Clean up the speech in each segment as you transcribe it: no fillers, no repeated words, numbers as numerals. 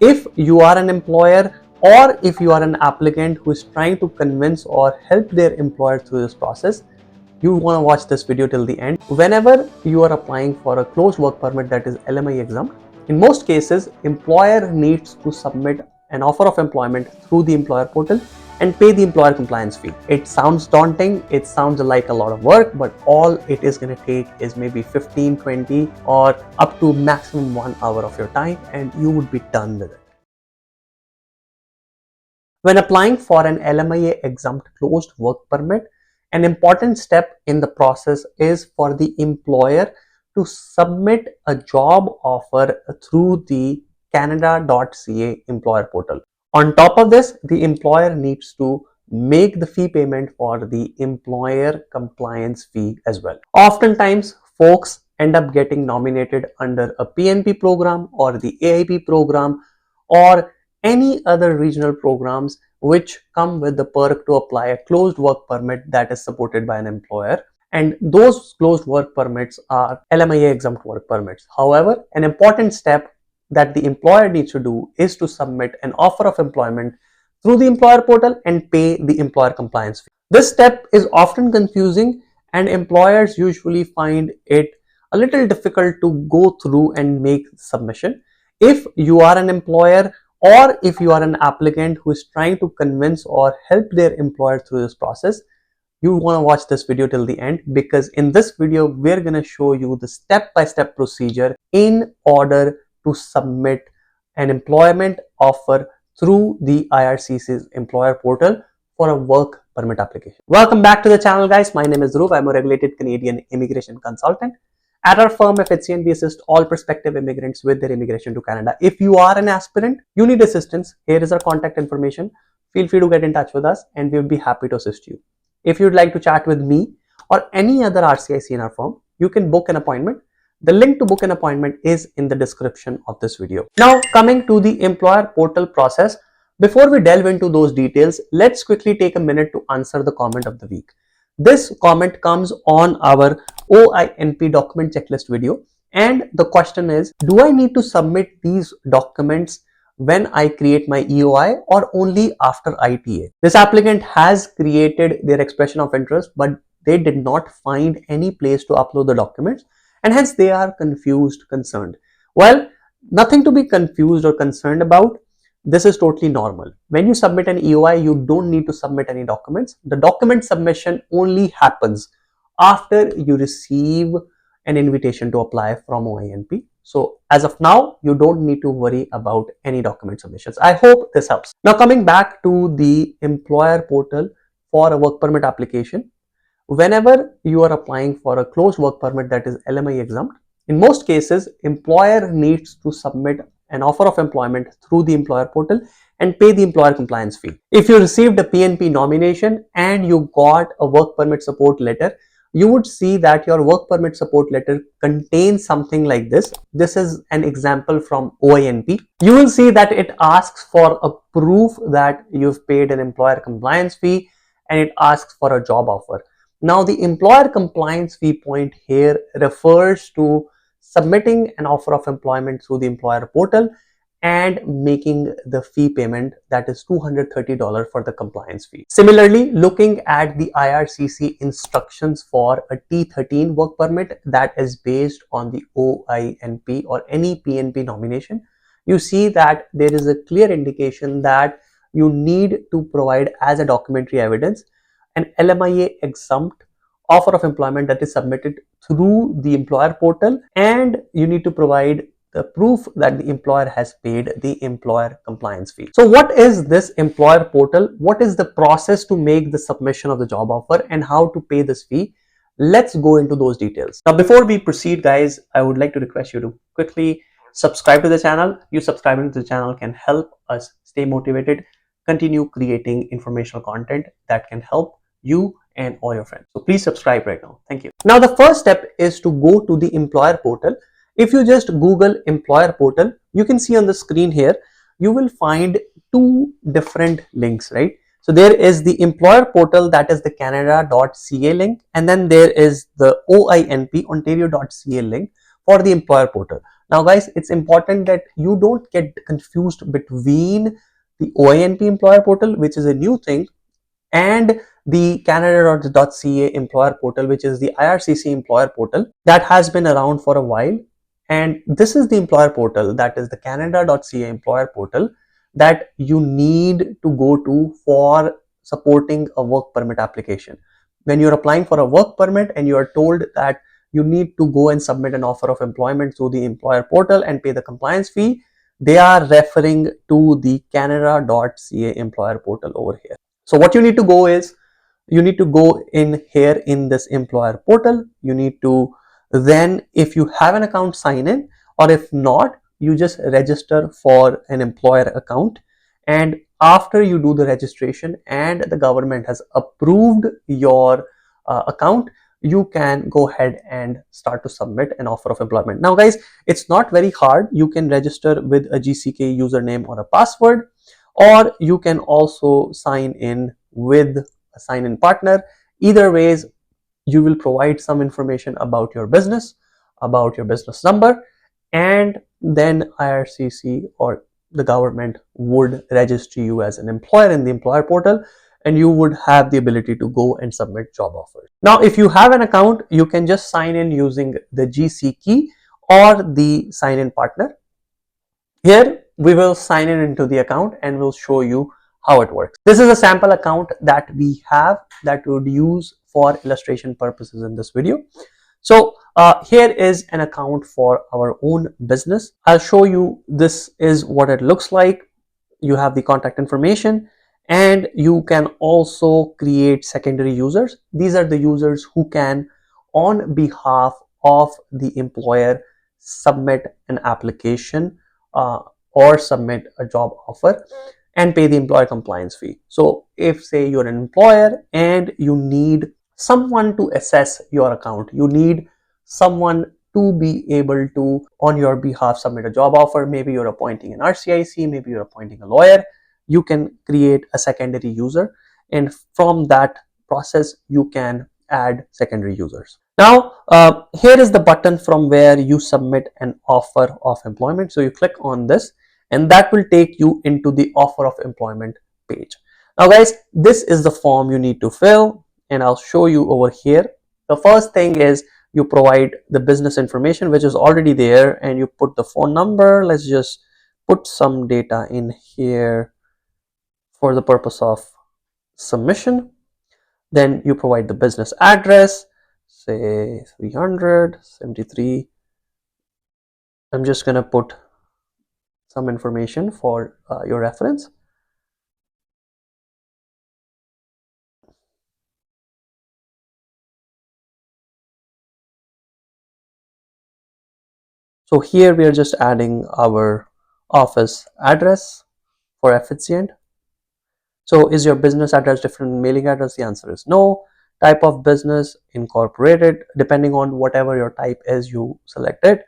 If you are an employer or if you are an applicant who is trying to convince or help their employer through this process, you want to watch this video till the end. Whenever you are applying for a closed work permit that is LMIA exempt, in most cases, employer needs to submit an offer of employment through the employer portal and pay the employer compliance fee. It sounds daunting, it sounds like a lot of work, but all it is going to take is maybe 15, 20 or up to maximum 1 hour of your time and you would be done with it. When applying for an LMIA exempt closed work permit, an important step in the process is for the employer to submit a job offer through the canada.ca employer portal. On top of this, the employer needs to make the fee payment for the employer compliance fee as well. Oftentimes, folks end up getting nominated under a PNP program or the AIP program or any other regional programs which come with the perk to apply a closed work permit that is supported by an employer. And those closed work permits are LMIA exempt work permits. However, an important step that the employer needs to do is to submit an offer of employment through the employer portal and pay the employer compliance fee. This step is often confusing and employers usually find it a little difficult to go through and make submission. If you are an employer or if you are an applicant who is trying to convince or help their employer through this process, you want to watch this video till the end, because in this video we're going to show you the step-by-step procedure in order to submit an employment offer through the IRCC's Employer Portal for a work permit application. Welcome back to the channel, guys. My name is Dhruv. I'm a regulated Canadian immigration consultant. At our firm FHC, we assist all prospective immigrants with their immigration to Canada. If you are an aspirant, you need assistance, here is our contact information. Feel free to get in touch with us and we'll be happy to assist you. If you'd like to chat with me or any other RCIC in our firm, you can book an appointment. The link to book an appointment is in the description of this video. Now, coming to the employer portal process, before we delve into those details, let's quickly take a minute to answer the comment of the week. This comment comes on our OINP document checklist video, and the question is, do I need to submit these documents when I create my EOI or only after ITA? This applicant has created their expression of interest, but they did not find any place to upload the documents and hence they are concerned. Well, nothing to be confused or concerned about. This is totally normal. When you submit an EOI, you don't need to submit any documents. The document submission only happens after you receive an invitation to apply from OINP. So as of now, you don't need to worry about any document submissions. I hope this helps. Now coming back to the employer portal for a work permit application, whenever you are applying for a closed work permit that is LMIA exempt, in most cases, employer needs to submit an offer of employment through the employer portal and pay the employer compliance fee. If you received a PNP nomination and you got a work permit support letter, you would see that your work permit support letter contains something like this. This is an example from OINP. You will see that it asks for a proof that you've paid an employer compliance fee and it asks for a job offer. Now, the employer compliance fee point here refers to submitting an offer of employment through the employer portal and making the fee payment, that is $230 for the compliance fee. Similarly, looking at the IRCC instructions for a T13 work permit that is based on the OINP or any PNP nomination, you see that there is a clear indication that you need to provide as a documentary evidence an LMIA exempt offer of employment that is submitted through the employer portal, and you need to provide the proof that the employer has paid the employer compliance fee. So what is this employer portal? What is the process to make the submission of the job offer and how to pay this fee? Let's go into those details. Now, before we proceed, guys, I would like to request you to quickly subscribe to the channel. You subscribing to the channel can help us stay motivated, continue creating informational content that can help you and all your friends. So please subscribe right now. Thank you. Now, the first step is to go to the employer portal. If you just Google employer portal, you can see on the screen here, you will find two different links, right? So there is the employer portal, that is the canada.ca link, and then there is the OINP Ontario.ca link for the employer portal. Now guys, it's important that you don't get confused between the OINP Employer Portal, which is a new thing, and the Canada.ca Employer Portal, which is the IRCC Employer Portal that has been around for a while. And this is the Employer Portal, that is the Canada.ca Employer Portal, that you need to go to for supporting a work permit application. When you're applying for a work permit and you are told that you need to go and submit an offer of employment through the Employer Portal and pay the compliance fee, they are referring to the Canada.ca Employer Portal over here. So what you need to go is, you need to go in here in this Employer Portal. You need to then, if you have an account, sign in, or if not, you just register for an employer account. And after you do the registration and the government has approved your account, you can go ahead and start to submit an offer of employment. Now guys, it's not very hard. You can register with a GCK username or a password, or you can also sign in with a sign-in partner. Either ways, you will provide some information about your business number, and then IRCC or the government would register you as an employer in the Employer Portal, and you would have the ability to go and submit job offers. Now, if you have an account, you can just sign in using the GC key or the sign-in partner. Here, we will sign in into the account and we'll show you how it works. This is a sample account that we have that we would use for illustration purposes in this video. So here is an account for our own business. I'll show you, this is what it looks like. You have the contact information, and you can also create secondary users. These are the users who can, on behalf of the employer, submit an application or submit a job offer and pay the employer compliance fee. So if, say, you're an employer and you need someone to assess your account, you need someone to be able to, on your behalf, submit a job offer, maybe you're appointing an RCIC, maybe you're appointing a lawyer, you can create a secondary user, and from that process you can add secondary users. Now here is the button from where you submit an offer of employment. So you click on this and that will take you into the offer of employment page. Now guys, this is the form you need to fill, and I'll show you over here. The first thing is you provide the business information, which is already there, and you put the phone number. Let's just put some data in here for the purpose of submission. Then you provide the business address, say 373. I'm just going to put some information for your reference. So here we are just adding our office address for efficient. So is your business address different mailing address? The answer is no. Type of business, incorporated, depending on whatever your type is, you select it.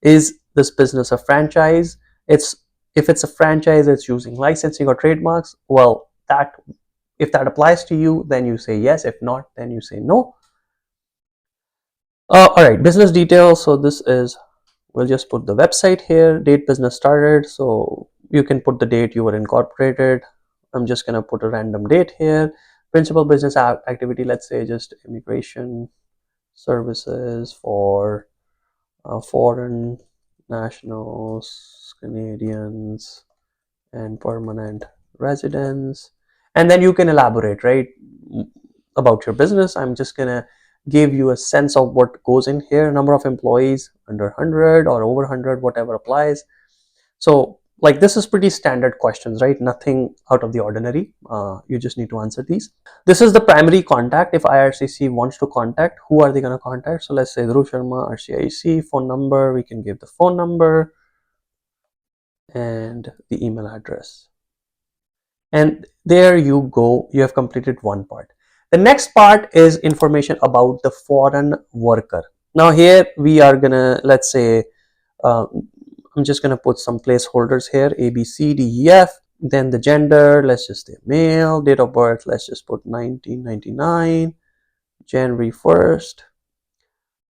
Is this business a franchise? If it's a franchise, it's using licensing or trademarks. Well, if that applies to you, then you say yes. If not, then you say no. All right, business details. So this is, we'll just put the website here, date business started. So you can put the date you were incorporated. I'm just going to put a random date here. Principal business activity, let's say just immigration services for foreign nationals, Canadians, and permanent residents. And then you can elaborate, right, about your business. I'm just going to give you a sense of what goes in here. Number of employees, under 100 or over 100, whatever applies. So like, this is pretty standard questions, right? Nothing out of the ordinary. You just need to answer these. This is the primary contact. If IRCC wants to contact, who are they going to contact? So let's say Dhruv Sharma, RCIC, phone number. We can give the phone number and the email address. And there you go. You have completed one part. The next part is information about the foreign worker. Now here we are gonna, let's say, I'm just gonna put some placeholders here, A, B, C, D, E, F. Then the gender, let's just say male. Date of birth, let's just put 1999, January 1st.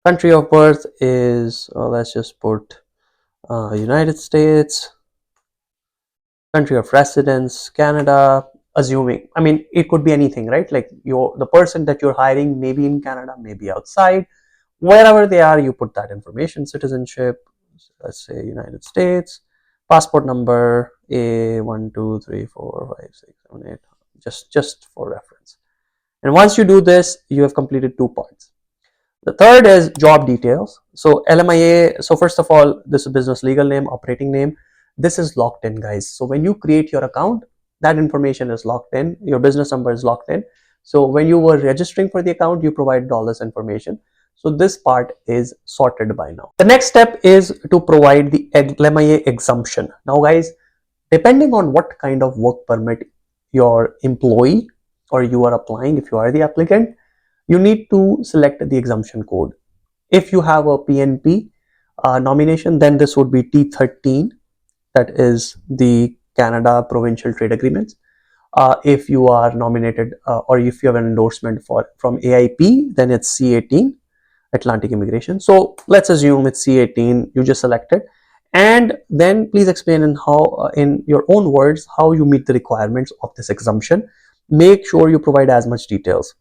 Country of birth is, let's just put United States, country of residence, Canada, assuming, I mean, it could be anything, right? Like the person that you're hiring may be in Canada, maybe outside, wherever they are, you put that information. Citizenship, let's say United States, passport number A1234567, just for reference. And once you do this, you have completed 2 parts. The third is job details. So LMIA, so first of all, this is business legal name, operating name. This is locked in, guys. So when you create your account, that information is locked in. Your business number is locked in. So when you were registering for the account, you provide all this information. So this part is sorted by now. The next step is to provide the LMIA exemption. Now, guys, depending on what kind of work permit your employee or you are applying, if you are the applicant, you need to select the exemption code. If you have a PNP nomination, then this would be T13, that is the Canada Provincial Trade Agreements. If you are nominated or if you have an endorsement from AIP, then it's C18, Atlantic Immigration. So let's assume it's C18, you just select it. And then please explain in your own words how you meet the requirements of this exemption. Make sure you provide as much details,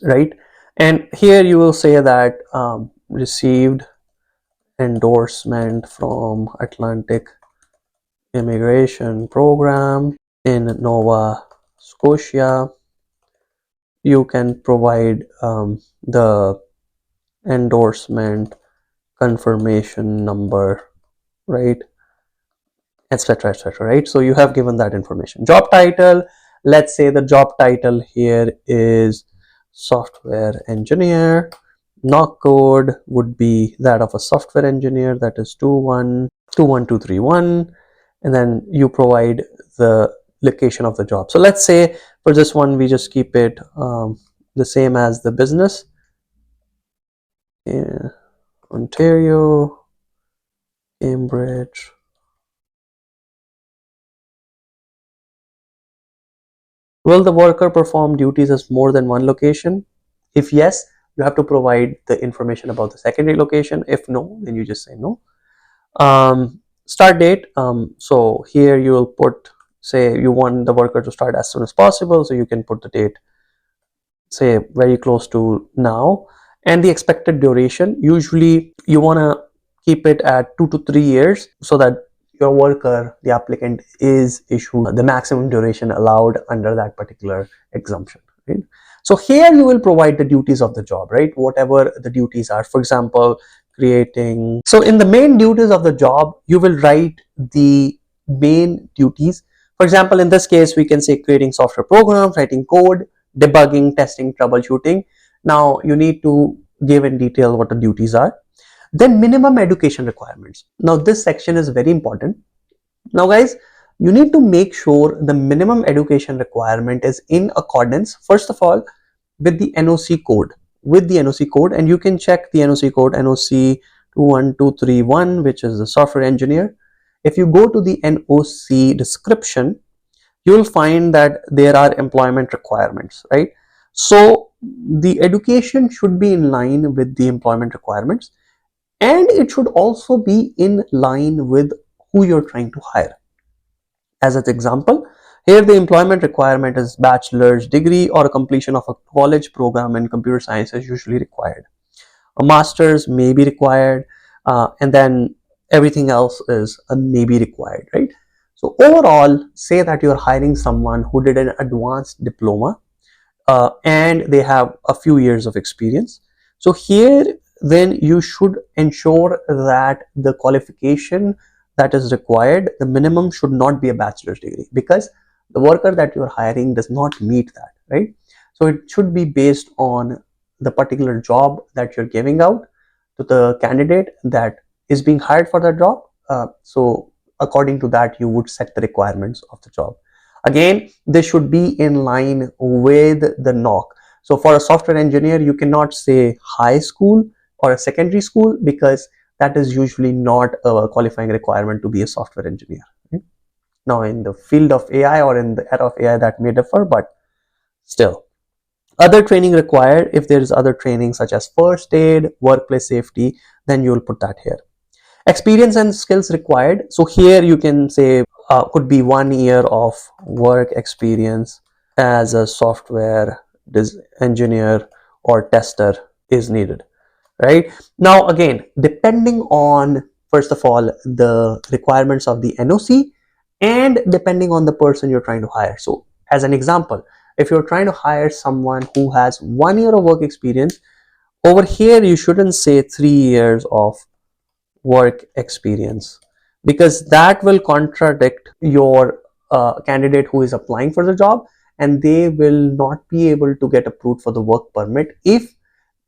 right? And here you will say that received endorsement from Atlantic Immigration Program in Nova Scotia. You can provide the endorsement confirmation number, right, etc, etc, right? So you have given that information. Job title, let's say the job title here is software engineer. NOC code would be that of a software engineer, that is 21231, and then you provide the location of the job. So let's say for this one we just keep it the same as the business. Yeah. Ontario, Cambridge. Will the worker perform duties as more than one location? If yes, you have to provide the information about the secondary location. If no, then you just say no. Start date. So here you will put, say you want the worker to start as soon as possible, so you can put the date, say very close to now. And the expected duration, usually you want to keep it at 2 to 3 years so that your worker, the applicant, is issued the maximum duration allowed under that particular exemption, right? So here you will provide the duties of the job, right? Whatever the duties are. For example, creating. So in the main duties of the job, you will write the main duties. For example, in this case, we can say creating software programs, writing code, debugging, testing, troubleshooting. Now you need to give in detail what the duties are. Then minimum education requirements. Now this section is very important. Now guys, you need to make sure the minimum education requirement is in accordance, first of all, with the NOC code. And you can check the NOC code, NOC 21231, which is the software engineer. If you go to the NOC description, you will find that there are employment requirements, right? So the education should be in line with the employment requirements, and it should also be in line with who you're trying to hire. As an example, here the employment requirement is bachelor's degree or a completion of a college program in computer science is usually required. A master's may be required, and then everything else is a may be required, right? So overall, say that you're hiring someone who did an advanced diploma and they have a few years of experience. So here, then you should ensure that the qualification that is required, the minimum should not be a bachelor's degree, because the worker that you're hiring does not meet that, right? So it should be based on the particular job that you're giving out to the candidate that is being hired for that job. So according to that, you would set the requirements of the job. Again, this should be in line with the NOC. So for a software engineer, you cannot say high school or a secondary school, because that is usually not a qualifying requirement to be a software engineer. Right? Now, in the field of AI or in the era of AI, that may differ, but still. Other training required, if there is other training such as first aid, workplace safety, then you will put that here. Experience and skills required. So here you can say could be 1 year of work experience as a software engineer or tester is needed, right? Now again, depending on, first of all, the requirements of the NOC and depending on the person you're trying to hire. So as an example, if you're trying to hire someone who has 1 year of work experience, over here you shouldn't say 3 years of work experience, because that will contradict your candidate who is applying for the job, and they will not be able to get approved for the work permit if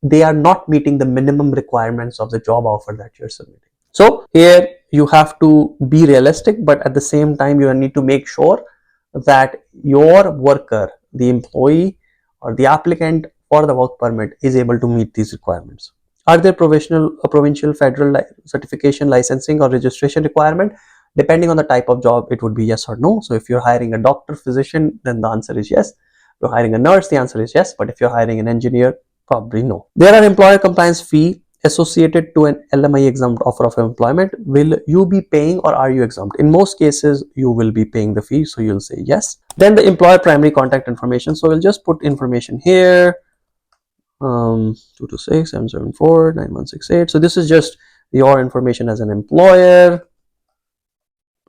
they are not meeting the minimum requirements of the job offer that you're submitting. So here you have to be realistic, but at the same time you need to make sure that your worker, the employee or the applicant for the work permit, is able to meet these requirements. Are there provincial, federal certification, licensing or registration requirement? Depending on the type of job, it would be yes or no. So if you're hiring a doctor, physician, then the answer is yes. If you're hiring a nurse, the answer is yes. But if you're hiring an engineer, probably no. There are employer compliance fee associated to an LMIA exempt offer of employment. Will you be paying or are you exempt? In most cases, you will be paying the fee, so you'll say yes. Then the employer primary contact information. So we'll just put information here. 226-774-9168. So this is just your information as an employer.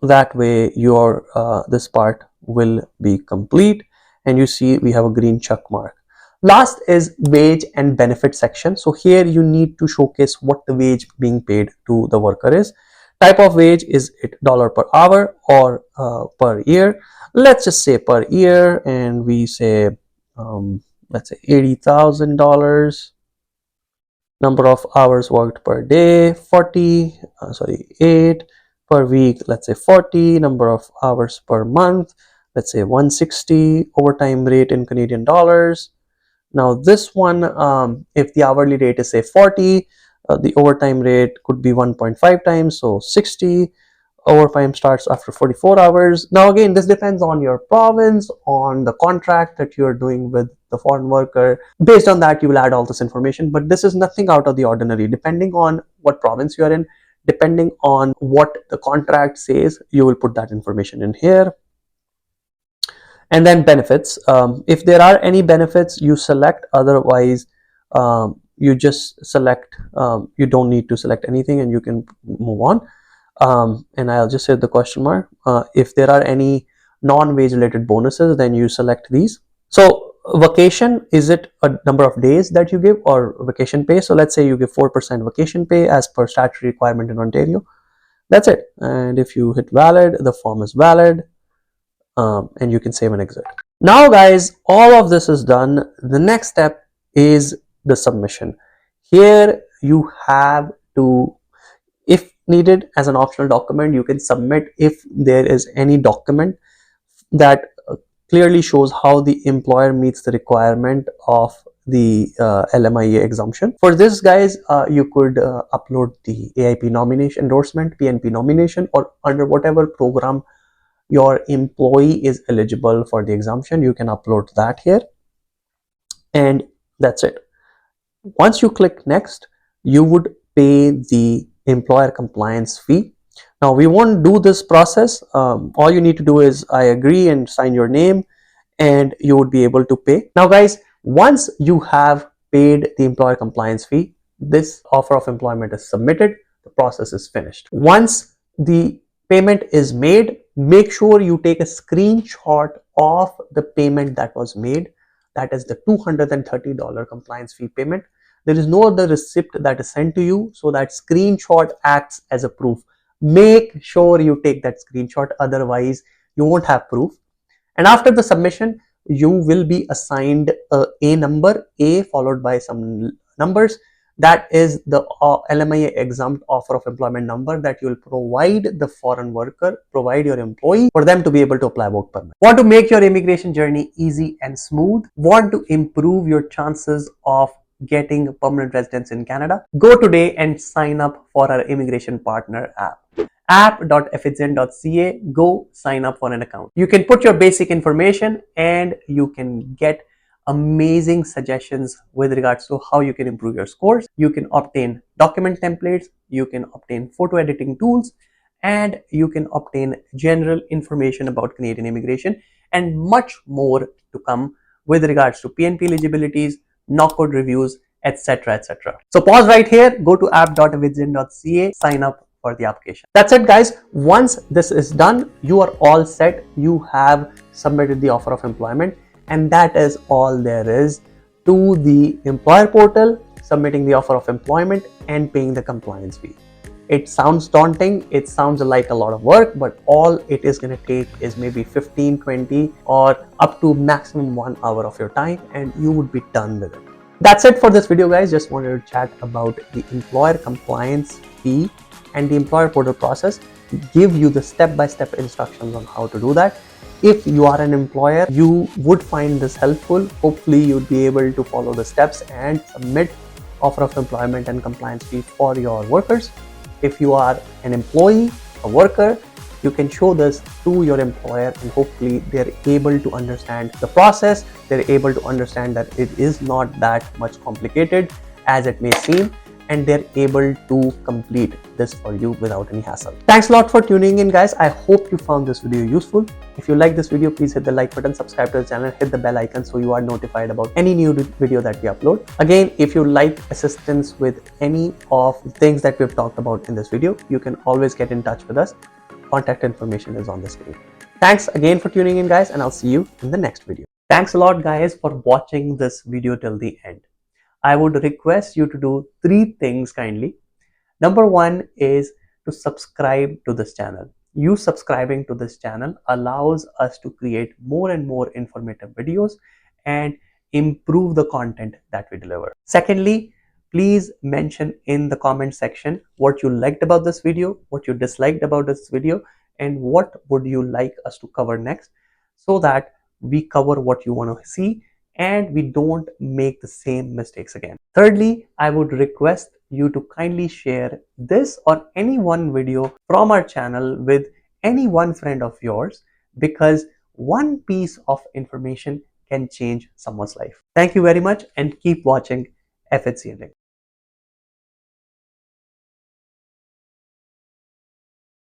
That way your this part will be complete, and you see we have a green check mark. Last is wage and benefit section. So here you need to showcase what the wage being paid to the worker is. Type of wage, is it dollar per hour or per year? Let's just say per year, and we say let's say $80,000. Number of hours worked per day, 8 per week, let's say 40. Number of hours per month, let's say 160. Overtime rate in Canadian dollars. Now this one, if the hourly rate is say 40, the overtime rate could be 1.5 times, so 60. Overtime starts after 44 hours. Now again, this depends on your province, on the contract that you're doing with the foreign worker. Based on that, you will add all this information, but this is nothing out of the ordinary. Depending on what province you are in, depending on what the contract says, you will put that information in here. And then benefits. If there are any benefits, you select. Otherwise, you just select. You don't need to select anything, and you can move on. And I'll just hit the question mark. If there are any non-wage related bonuses, then you select these. So vacation, is it a number of days that you give or vacation pay? So let's say you give 4% vacation pay as per statutory requirement in Ontario. That's it. And if you hit valid, the form is valid, and you can save and exit. Now guys, all of this is done. The next step is the submission. Here you have to, if needed as an optional document, you can submit if there is any document that clearly shows how the employer meets the requirement of the LMIA exemption. For this guys, you could upload the AIP nomination endorsement, PNP nomination, or under whatever program your employee is eligible for the exemption, you can upload that here, and that's it. Once you click next, you would pay the employer compliance fee. Now we won't do this process. All you need to do is I agree and sign your name, and you would be able to pay. Now guys, once you have paid the employer compliance fee, this offer of employment is submitted, the process is finished. Once the payment is made, make sure you take a screenshot of the payment that was made. That is the $230 compliance fee payment. There is no other receipt that is sent to you, so that screenshot acts as a proof. Make sure you take that screenshot, otherwise you won't have proof. And after the submission, you will be assigned a number, A followed by some numbers. That is the LMIA exempt offer of employment number that you will provide the foreign worker, provide your employee, for them to be able to apply work permit. Want to make your immigration journey easy and smooth? Want to improve your chances of getting permanent residence in Canada? Go today and sign up for our immigration partner app. app.fhn.ca. Go sign up for an account. You can put your basic information and you can get amazing suggestions with regards to how you can improve your scores. You can obtain document templates, you can obtain photo editing tools, and you can obtain general information about Canadian immigration and much more to come with regards to PNP eligibilities, knockout reviews, etc. etc. So pause right here, go to app.avigin.ca, sign up for the application. That's it, guys. Once this is done, you are all set. You have submitted the offer of employment, and that is all there is to the employer portal, submitting the offer of employment and paying the compliance fee. It sounds daunting, it sounds like a lot of work, but all it is going to take is maybe 15, 20 or up to maximum 1 hour of your time, and you would be done with it. That's it for this video, guys. Just wanted to chat about the employer compliance fee and the employer portal process, give you the step-by-step instructions on how to do that. If you are an employer, you would find this helpful. Hopefully you'd be able to follow the steps and submit offer of employment and compliance fee for your workers. If you are an employee, a worker, you can show this to your employer, and hopefully they're able to understand the process. They're able to understand that it is not that much complicated as it may seem, and they're able to complete this for you without any hassle. Thanks a lot for tuning in, guys. I hope you found this video useful. If you like this video, please hit the like button, subscribe to the channel, hit the bell icon so you are notified about any new video that we upload. Again, if you like assistance with any of the things that we've talked about in this video, you can always get in touch with us. Contact information is on the screen. Thanks again for tuning in, guys, and I'll see you in the next video. Thanks a lot, guys, for watching this video till the end. I would request you to do 3 things kindly. Number 1 is to subscribe to this channel. You subscribing to this channel allows us to create more and more informative videos and improve the content that we deliver. Secondly, please mention in the comment section what you liked about this video, what you disliked about this video, and what would you like us to cover next, so that we cover what you want to see and we don't make the same mistakes again. Thirdly, I would request you to kindly share this or any one video from our channel with any one friend of yours, because one piece of information can change someone's life. Thank you very much and keep watching FHC Link.